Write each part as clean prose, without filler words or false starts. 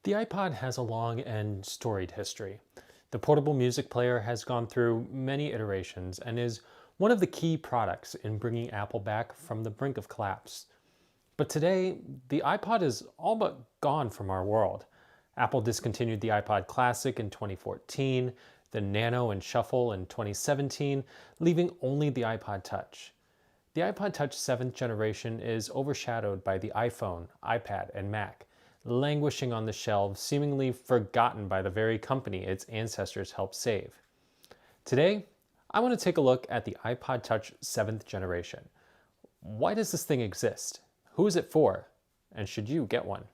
The iPod has a long and storied history. The portable music player has gone through many iterations and is one of the key products in bringing Apple back from the brink of collapse. But today, the iPod is all but gone from our world. Apple discontinued the iPod Classic in 2014, the Nano and Shuffle in 2017, leaving only the iPod Touch. The iPod Touch 7th generation is overshadowed by the iPhone, iPad, and Mac, languishing on the shelves, seemingly forgotten by the very company its ancestors helped save. Today, I want to take a look at the iPod Touch 7th generation. Why does this thing exist? Who is it for? And should you get one?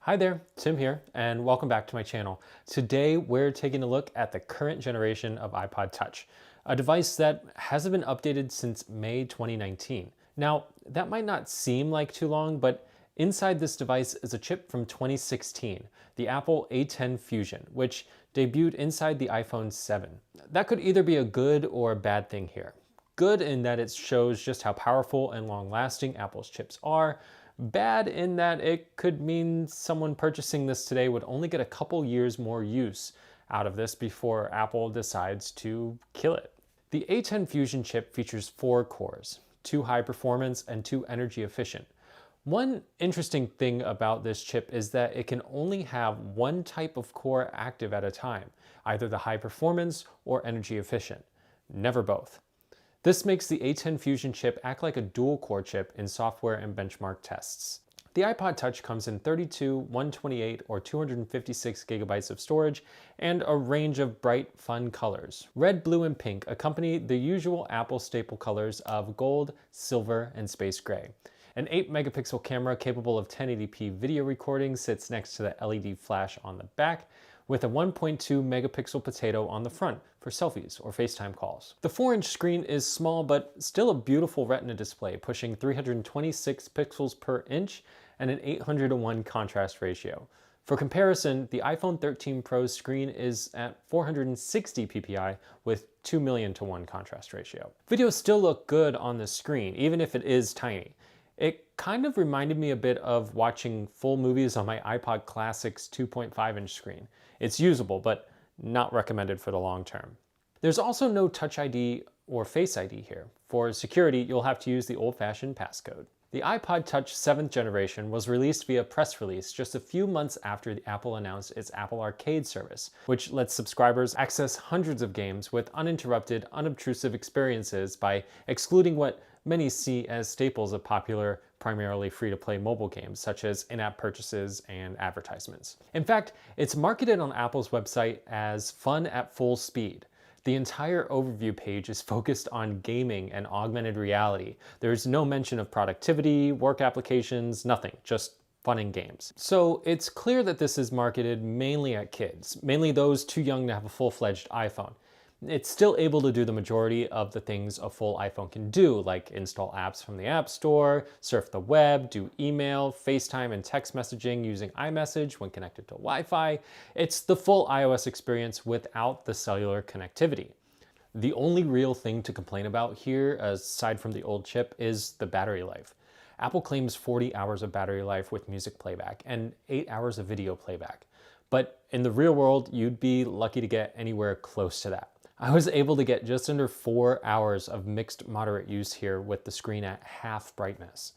Hi there, Tim here, and welcome back to my channel. Today, we're taking a look at the current generation of iPod Touch, a device that hasn't been updated since May 2019. Now, that might not seem like too long, but inside this device is a chip from 2016, the Apple A10 Fusion, which debuted inside the iPhone 7. That could either be a good or a bad thing here. Good in that it shows just how powerful and long-lasting Apple's chips are. Bad in that it could mean someone purchasing this today would only get a couple years more use out of this before Apple decides to kill it. The A10 Fusion chip features 4 cores, 2 high performance and 2 energy efficient. One interesting thing about this chip is that it can only have one type of core active at a time, either the high performance or energy efficient, never both. This makes the A10 Fusion chip act like a dual-core chip in software and benchmark tests. The iPod Touch comes in 32, 128, or 256 gigabytes of storage and a range of bright, fun colors. Red, blue, and pink accompany the usual Apple staple colors of gold, silver, and space gray. An 8-megapixel camera capable of 1080p video recording sits next to the LED flash on the back, with a 1.2 megapixel potato on the front for selfies or FaceTime calls. The 4-inch screen is small but still a beautiful Retina display, pushing 326 pixels per inch and an 800:1 contrast ratio. For comparison, the iPhone 13 Pro's screen is at 460 ppi with 2 million-to-1 contrast ratio. Videos still look good on the screen, even if it is tiny. It kind of reminded me a bit of watching full movies on my iPod Classic's 2.5-inch screen. It's usable, but not recommended for the long term. There's also no Touch ID or Face ID here. For security, you'll have to use the old-fashioned passcode. The iPod Touch 7th generation was released via press release just a few months after Apple announced its Apple Arcade service, which lets subscribers access hundreds of games with uninterrupted, unobtrusive experiences by excluding what many see as staples of popular, primarily free-to-play mobile games, such as in-app purchases and advertisements. In fact, it's marketed on Apple's website as fun at full speed. The entire overview page is focused on gaming and augmented reality. There's no mention of productivity, work applications, nothing, just fun and games. So it's clear that this is marketed mainly at kids, mainly those too young to have a full-fledged iPhone. It's still able to do the majority of the things a full iPhone can do, like install apps from the App Store, surf the web, do email, FaceTime, and text messaging using iMessage when connected to Wi-Fi. It's the full iOS experience without the cellular connectivity. The only real thing to complain about here, aside from the old chip, is the battery life. Apple claims 40 hours of battery life with music playback and 8 hours of video playback. But in the real world, you'd be lucky to get anywhere close to that. I was able to get just under 4 hours of mixed moderate use here with the screen at half brightness.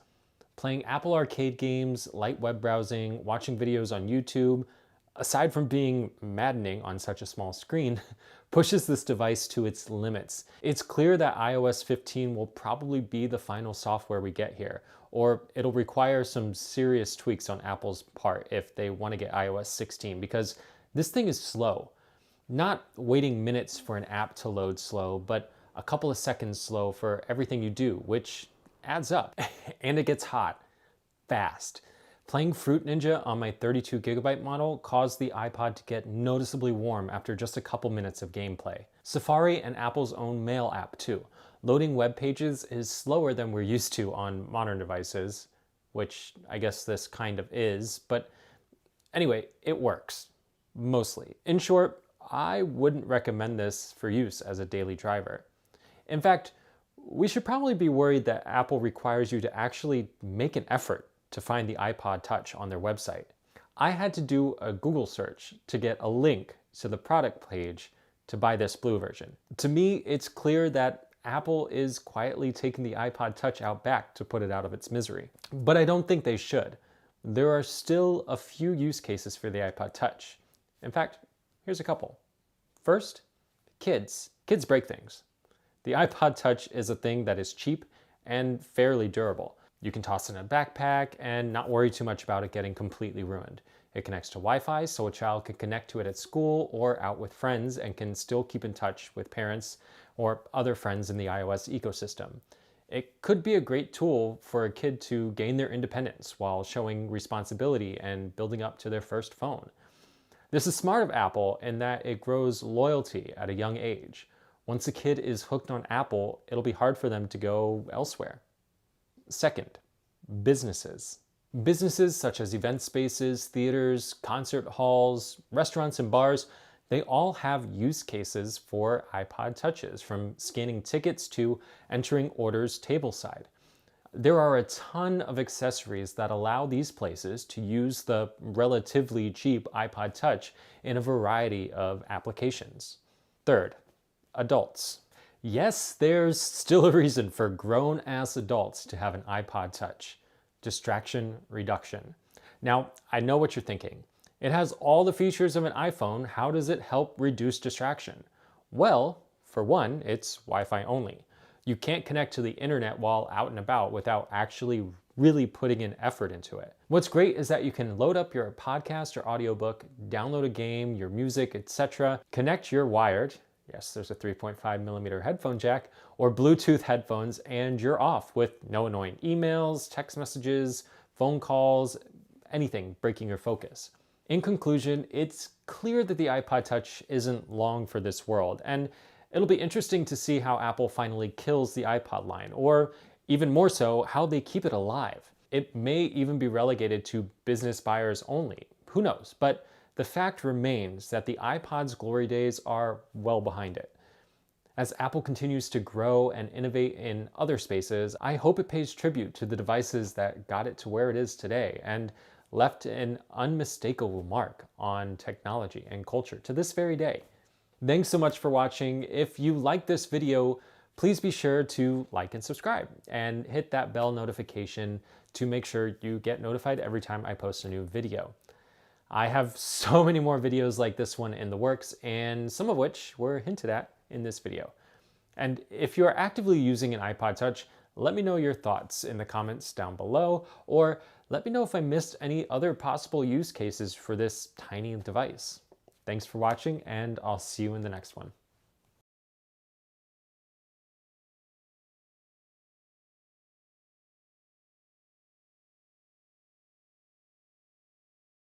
Playing Apple Arcade games, light web browsing, watching videos on YouTube, aside from being maddening on such a small screen, pushes this device to its limits. It's clear that iOS 15 will probably be the final software we get here, or it'll require some serious tweaks on Apple's part if they want to get iOS 16, because this thing is slow. Not waiting minutes for an app to load slow, but a couple of seconds slow for everything you do, which adds up. And it gets hot, fast. Playing Fruit Ninja on my 32 gigabyte model caused the iPod to get noticeably warm after just a couple minutes of gameplay. Safari and Apple's own Mail app too. Loading web pages is slower than we're used to on modern devices, which I guess this kind of is, but anyway, it works. Mostly. In short, I wouldn't recommend this for use as a daily driver. In fact, we should probably be worried that Apple requires you to actually make an effort to find the iPod Touch on their website. I had to do a Google search to get a link to the product page to buy this blue version. To me, it's clear that Apple is quietly taking the iPod Touch out back to put it out of its misery. But I don't think they should. There are still a few use cases for the iPod Touch. In fact, here's a couple. First, kids. Kids break things. The iPod Touch is a thing that is cheap and fairly durable. You can toss it in a backpack and not worry too much about it getting completely ruined. It connects to Wi-Fi, so a child can connect to it at school or out with friends and can still keep in touch with parents or other friends in the iOS ecosystem. It could be a great tool for a kid to gain their independence while showing responsibility and building up to their first phone. This is smart of Apple in that it grows loyalty at a young age. Once a kid is hooked on Apple, it'll be hard for them to go elsewhere. Second, businesses. Businesses such as event spaces, theaters, concert halls, restaurants, and bars, they all have use cases for iPod Touches, from scanning tickets to entering orders tableside. There are a ton of accessories that allow these places to use the relatively cheap iPod Touch in a variety of applications. Third, adults. Yes, there's still a reason for grown-ass adults to have an iPod Touch. Distraction reduction. Now, I know what you're thinking. It has all the features of an iPhone. How does it help reduce distraction? Well, for one, it's Wi-Fi only. You can't connect to the internet while out and about without actually really putting in effort into it. What's great is that you can load up your podcast or audiobook, download a game, your music, etc., connect your wired, yes, there's a 3.5mm headphone jack, or Bluetooth headphones, and you're off with no annoying emails, text messages, phone calls, anything breaking your focus. In conclusion, it's clear that the iPod Touch isn't long for this world, and it'll be interesting to see how Apple finally kills the iPod line, or even more so, how they keep it alive. It may even be relegated to business buyers only. Who knows? But the fact remains that the iPod's glory days are well behind it. As Apple continues to grow and innovate in other spaces, I hope it pays tribute to the devices that got it to where it is today and left an unmistakable mark on technology and culture to this very day. Thanks so much for watching. If you like this video, please be sure to like and subscribe and hit that bell notification to make sure you get notified every time I post a new video. I have so many more videos like this one in the works, and some of which were hinted at in this video. And if you are actively using an iPod Touch, let me know your thoughts in the comments down below, or let me know if I missed any other possible use cases for this tiny device. Thanks for watching, and I'll see you in the next one.